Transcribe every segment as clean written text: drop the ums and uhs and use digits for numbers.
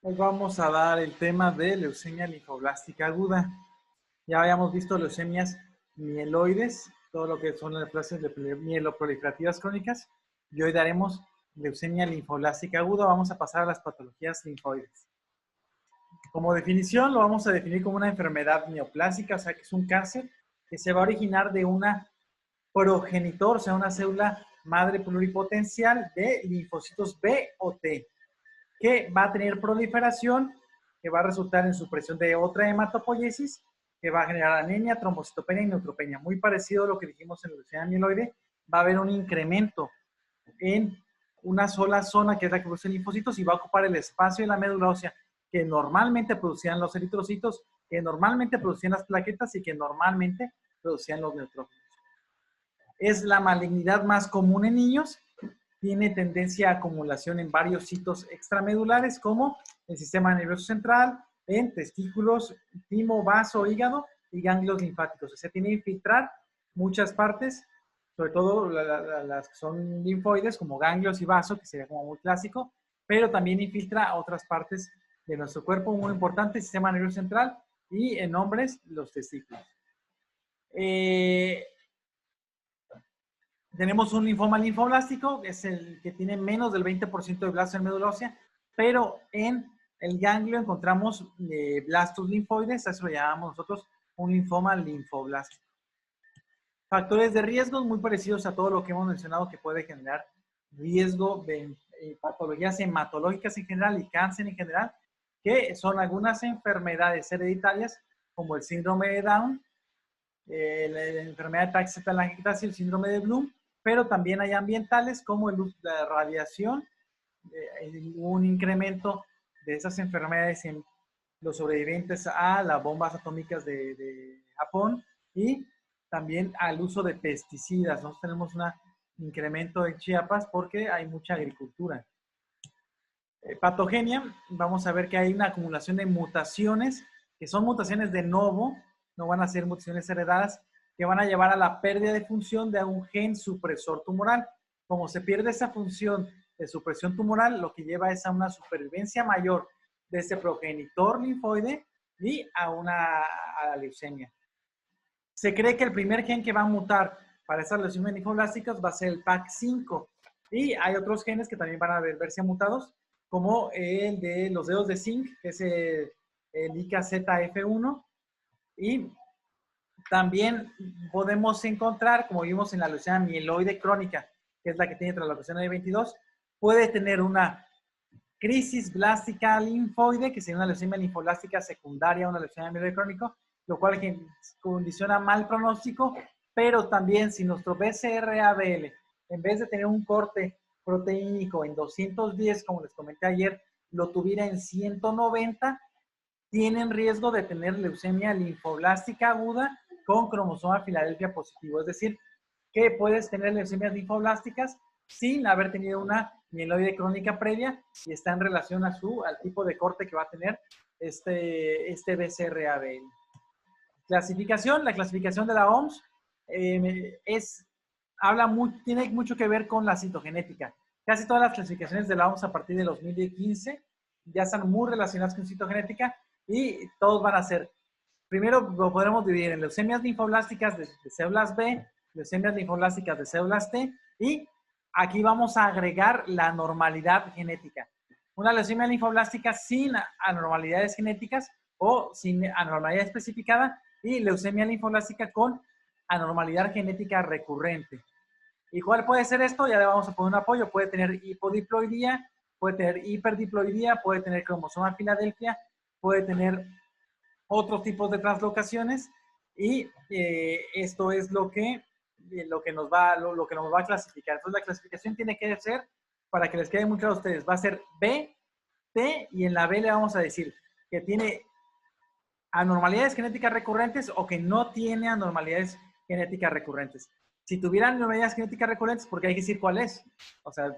Hoy vamos a dar el tema de leucemia linfoblástica aguda. Ya habíamos visto leucemias mieloides, todo lo que son las clases de mieloproliferativas crónicas, y hoy daremos leucemia linfoblástica aguda. Vamos a pasar a las patologías linfoides. Como definición, lo vamos a definir como una enfermedad neoplásica, o sea que es un cáncer que se va a originar de una progenitor, o sea, una célula madre pluripotencial de linfocitos B o T, que va a tener proliferación, que va a resultar en supresión de otra hematopoiesis, que va a generar anemia, trombocitopenia y neutropenia. Muy parecido a lo que dijimos en la leucemia mieloide, va a haber un incremento en una sola zona, que es la que produce linfocitos, y va a ocupar el espacio de la médula ósea que normalmente producían los eritrocitos, que normalmente producían las plaquetas y que normalmente producían los neutrófilos. Es la malignidad más común en niños. Tiene tendencia a acumulación en varios sitios extramedulares, como el sistema nervioso central, en testículos, timo, vaso, hígado y ganglios linfáticos. O sea, tiene que infiltrar muchas partes, sobre todo las que son linfoides, como ganglios y vaso, que sería como muy clásico, pero también infiltra otras partes de nuestro cuerpo, muy importante, el sistema nervioso central y en hombres, los testículos. Tenemos un linfoma linfoblástico, que es el que tiene menos del 20% de blastos en médula ósea, pero en el ganglio encontramos blastos linfoides, a eso lo llamamos nosotros un linfoma linfoblástico. Factores de riesgo muy parecidos a todo lo que hemos mencionado que puede generar riesgo de patologías hematológicas en general y cáncer en general, que son algunas enfermedades hereditarias como el síndrome de Down, la enfermedad de taxi-telangiectasia, el síndrome de Bloom, pero también hay ambientales como la radiación, un incremento de esas enfermedades en los sobrevivientes a las bombas atómicas de Japón y también al uso de pesticidas. Nosotros tenemos un incremento en Chiapas porque hay mucha agricultura. Patogenia, vamos a ver que hay una acumulación de mutaciones, que son mutaciones de novo, no van a ser mutaciones heredadas, que van a llevar a la pérdida de función de un gen supresor tumoral. Como se pierde esa función de supresión tumoral, lo que lleva es a una supervivencia mayor de ese progenitor linfoide y a la leucemia. Se cree que el primer gen que va a mutar para esas leucemias linfoblásticas va a ser el PAC5. Y hay otros genes que también van a verse mutados, como el de los dedos de zinc, que es el IKZF1. Y también podemos encontrar, como vimos en la leucemia mieloide crónica, que es la que tiene translocación E22, puede tener una crisis blástica linfoide, que sería una leucemia linfoblástica secundaria a una leucemia mieloide crónica, lo cual condiciona mal pronóstico, pero también si nuestro BCR-ABL, en vez de tener un corte proteínico en 210, como les comenté ayer, lo tuviera en 190, tienen riesgo de tener leucemia linfoblástica aguda con cromosoma Filadelfia positivo. Es decir, que puedes tener leucemias linfoblásticas sin haber tenido una mieloide crónica previa y está en relación al tipo de corte que va a tener este BCR-ABL. Clasificación, la clasificación de la OMS tiene mucho que ver con la citogenética. Casi todas las clasificaciones de la OMS a partir de 2015 ya están muy relacionadas con citogenética y todos van a ser, primero lo podremos dividir en leucemias linfoblásticas de células B, leucemias linfoblásticas de células T y aquí vamos a agregar la normalidad genética. Una leucemia linfoblástica sin anormalidades genéticas o sin anormalidad especificada y leucemia linfoblástica con anormalidad genética recurrente. ¿Y cuál puede ser esto? Ya le vamos a poner un apoyo. Puede tener hipodiploidía, puede tener hiperdiploidía, puede tener cromosoma Filadelfia, puede tener otros tipos de translocaciones y esto es lo que nos va a clasificar. Entonces la clasificación tiene que ser, para que les quede muy claro a ustedes, va a ser B, T y en la B le vamos a decir que tiene anormalidades genéticas recurrentes o que no tiene anormalidades genéticas recurrentes. Si tuviera anormalidades genéticas recurrentes, porque hay que decir cuál es. O sea,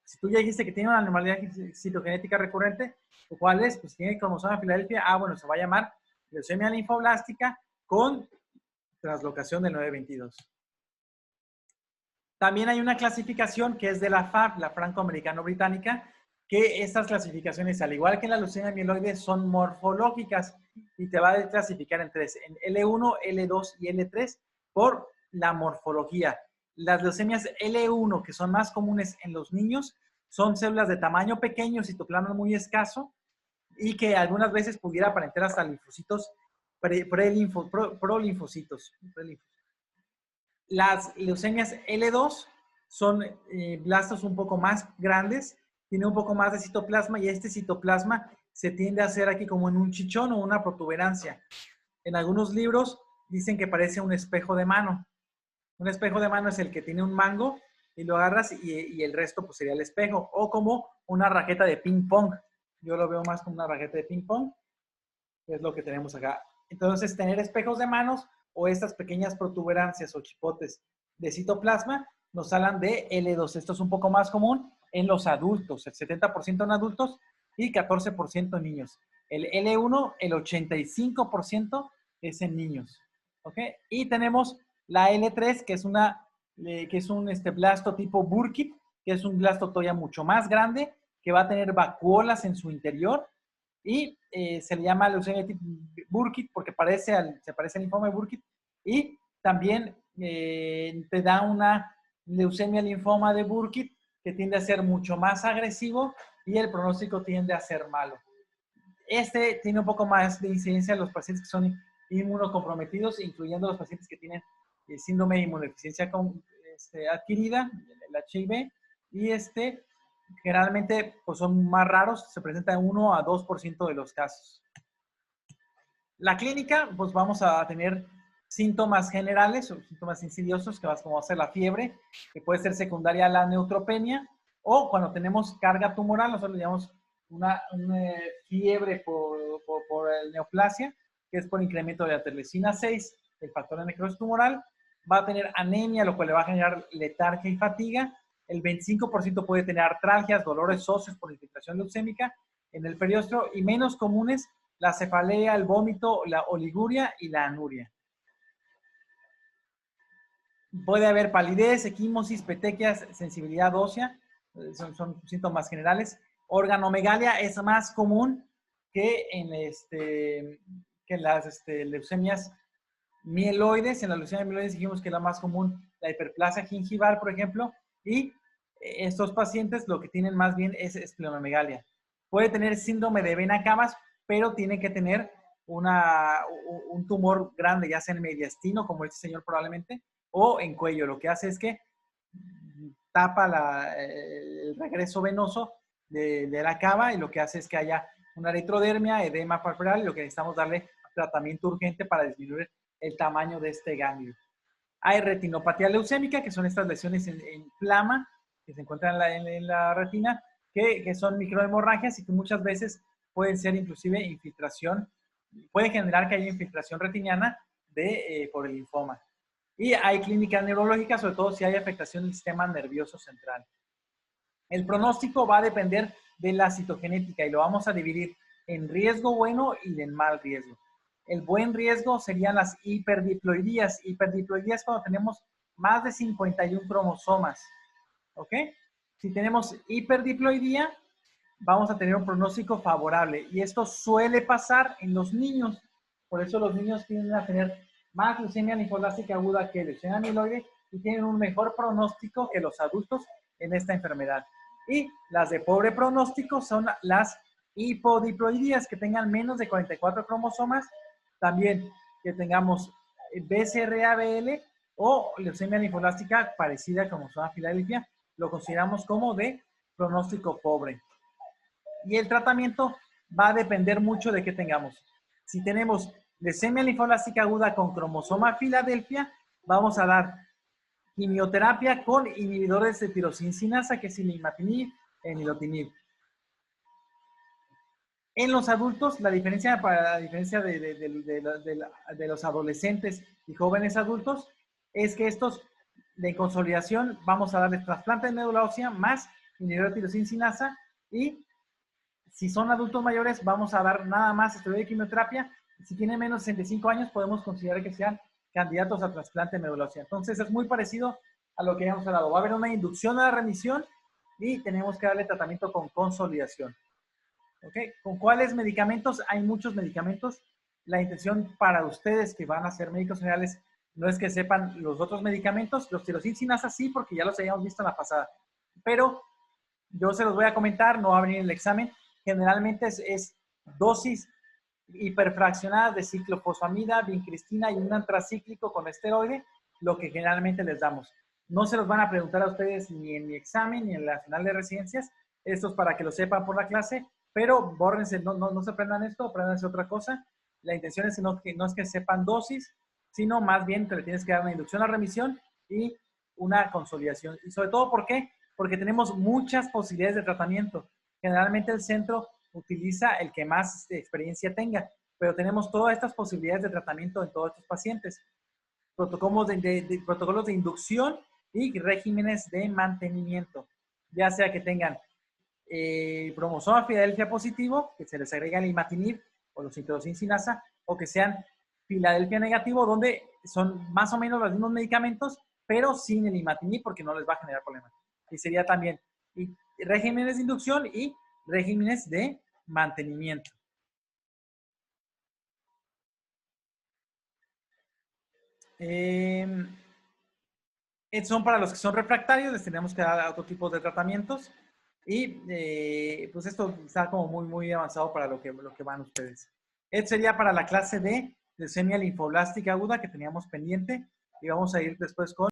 si tú ya dijiste que tiene una anormalidad citogenética recurrente, ¿cuál es? Pues tiene cromosoma Filadelfia. Bueno, se va a llamar leucemia linfoblástica con translocación del 922. También hay una clasificación que es de la FAB, la franco-americano-británica, que estas clasificaciones, al igual que la leucemia mieloide, son morfológicas y te va a clasificar en tres, en L1, L2 y L3 por la morfología. Las leucemias L1, que son más comunes en los niños, son células de tamaño pequeño, citoplasma muy escaso y que algunas veces pudiera aparentar hasta linfocitos prolinfocitos. Las leucemias L2 son blastos un poco más grandes, tiene un poco más de citoplasma y este citoplasma se tiende a hacer aquí como en un chichón o una protuberancia. En algunos libros dicen que parece un espejo de mano. Un espejo de mano es el que tiene un mango y lo agarras y el resto pues sería el espejo. O como una raqueta de ping pong. Yo lo veo más como una raqueta de ping pong, que es lo que tenemos acá. Entonces, tener espejos de manos o estas pequeñas protuberancias o chipotes de citoplasma nos hablan de L2. Esto es un poco más común en los adultos, el 70% en adultos y 14% en niños. El L1, el 85% es en niños. ¿Ok? Y tenemos la L3, que es, un blasto tipo Burkitt, que es un blasto todavía mucho más grande, que va a tener vacuolas en su interior y se le llama leucemia tipo Burkitt porque se parece al linfoma de Burkitt y también te da una leucemia linfoma de Burkitt que tiende a ser mucho más agresivo y el pronóstico tiende a ser malo. Este tiene un poco más de incidencia en los pacientes que son inmunocomprometidos, incluyendo los pacientes que tienen síndrome de inmunodeficiencia adquirida, el HIV, y generalmente pues son más raros, se presenta en 1 a 2% de los casos. La clínica, pues vamos a tener síntomas generales o síntomas insidiosos, que vas como a ser la fiebre, que puede ser secundaria a la neutropenia, o cuando tenemos carga tumoral, nosotros le llamamos una fiebre por neoplasia, que es por incremento de la terlecina 6, el factor de necrosis tumoral. Va a tener anemia, lo cual le va a generar letargia y fatiga. El 25% puede tener artralgias, dolores óseos por infiltración leucémica en el periósteo, y menos comunes la cefalea, el vómito, la oliguria y la anuria. Puede haber palidez, equimosis, petequias, sensibilidad ósea, son síntomas generales. Organomegalia es más común que en las leucemias mieloides. En la leucemia mieloides dijimos que la más común, la hiperplasia gingival, por ejemplo, y estos pacientes lo que tienen más bien es esplenomegalia. Puede tener síndrome de vena cavas, pero tiene que tener un tumor grande, ya sea en mediastino, como este señor probablemente, o en cuello. Lo que hace es que tapa el regreso venoso de la cava y lo que hace es que haya una eritrodermia, edema palpebral, y lo que necesitamos darle tratamiento urgente para disminuir el tamaño de este ganglio. Hay retinopatía leucémica, que son estas lesiones en flama que se encuentran en la retina, que son microhemorragias y que muchas veces pueden ser inclusive infiltración, pueden generar que haya infiltración retiniana por el linfoma. Y hay clínicas neurológicas, sobre todo si hay afectación del sistema nervioso central. El pronóstico va a depender de la citogenética y lo vamos a dividir en riesgo bueno y en mal riesgo. El buen riesgo serían las hiperdiploidías. Hiperdiploidías cuando tenemos más de 51 cromosomas. ¿Ok? Si tenemos hiperdiploidía, vamos a tener un pronóstico favorable. Y esto suele pasar en los niños. Por eso los niños tienden a tener más leucemia linfoblástica aguda que leucemia mieloide y tienen un mejor pronóstico que los adultos en esta enfermedad. Y las de pobre pronóstico son las hipodiploidías, que tengan menos de 44 cromosomas, también que tengamos BCR-ABL o leucemia linfoblástica parecida como son a Filadelfia, lo consideramos como de pronóstico pobre. Y el tratamiento va a depender mucho de qué tengamos. Si tenemos leucemia linfoblástica aguda con cromosoma Filadelfia, vamos a dar quimioterapia con inhibidores de tirosininasa, que es imatinib, nilotinib. En los adultos, la diferencia de los adolescentes y jóvenes adultos es que estos de consolidación vamos a darles trasplante de médula ósea más inhibidor de tirosininasa, y si son adultos mayores vamos a dar nada más esteroide de quimioterapia. Si tienen menos de 65 años podemos considerar que sean candidatos a trasplante de médula ósea. Entonces es muy parecido a lo que habíamos hablado. Va a haber una inducción a la remisión y tenemos que darle tratamiento con consolidación. ¿Ok? ¿Con cuáles medicamentos? Hay muchos medicamentos. La intención para ustedes que van a ser médicos generales no es que sepan los otros medicamentos, los tirosina sí, porque ya los habíamos visto en la pasada. Pero yo se los voy a comentar, no va a venir el examen. Generalmente es dosis hiperfraccionadas de ciclofosfamida, vincristina y un antracíclico con esteroide, lo que generalmente les damos. No se los van a preguntar a ustedes ni en mi examen ni en la final de residencias. Esto es para que lo sepan por la clase, pero bórrense, no se aprendan esto, aprendanse otra cosa. La intención es que no es que sepan dosis, sino más bien que le tienes que dar una inducción a remisión y una consolidación. Y sobre todo, ¿por qué? Porque tenemos muchas posibilidades de tratamiento. Generalmente el centro utiliza el que más experiencia tenga, pero tenemos todas estas posibilidades de tratamiento en todos estos pacientes. Protocolos de inducción y regímenes de mantenimiento, ya sea que tengan cromosoma Filadelfia positivo, que se les agrega el imatinib o los sinasa, o que sean Filadelfia negativo, donde son más o menos los mismos medicamentos, pero sin el imatinib porque no les va a generar problemas. Y sería también regímenes de inducción y regímenes de mantenimiento. Son para los que son refractarios, les tenemos que dar otro tipo de tratamientos. Y pues esto está como muy avanzado para lo que van ustedes. Esto sería para la clase de leucemia linfoblástica aguda que teníamos pendiente. Y vamos a ir después con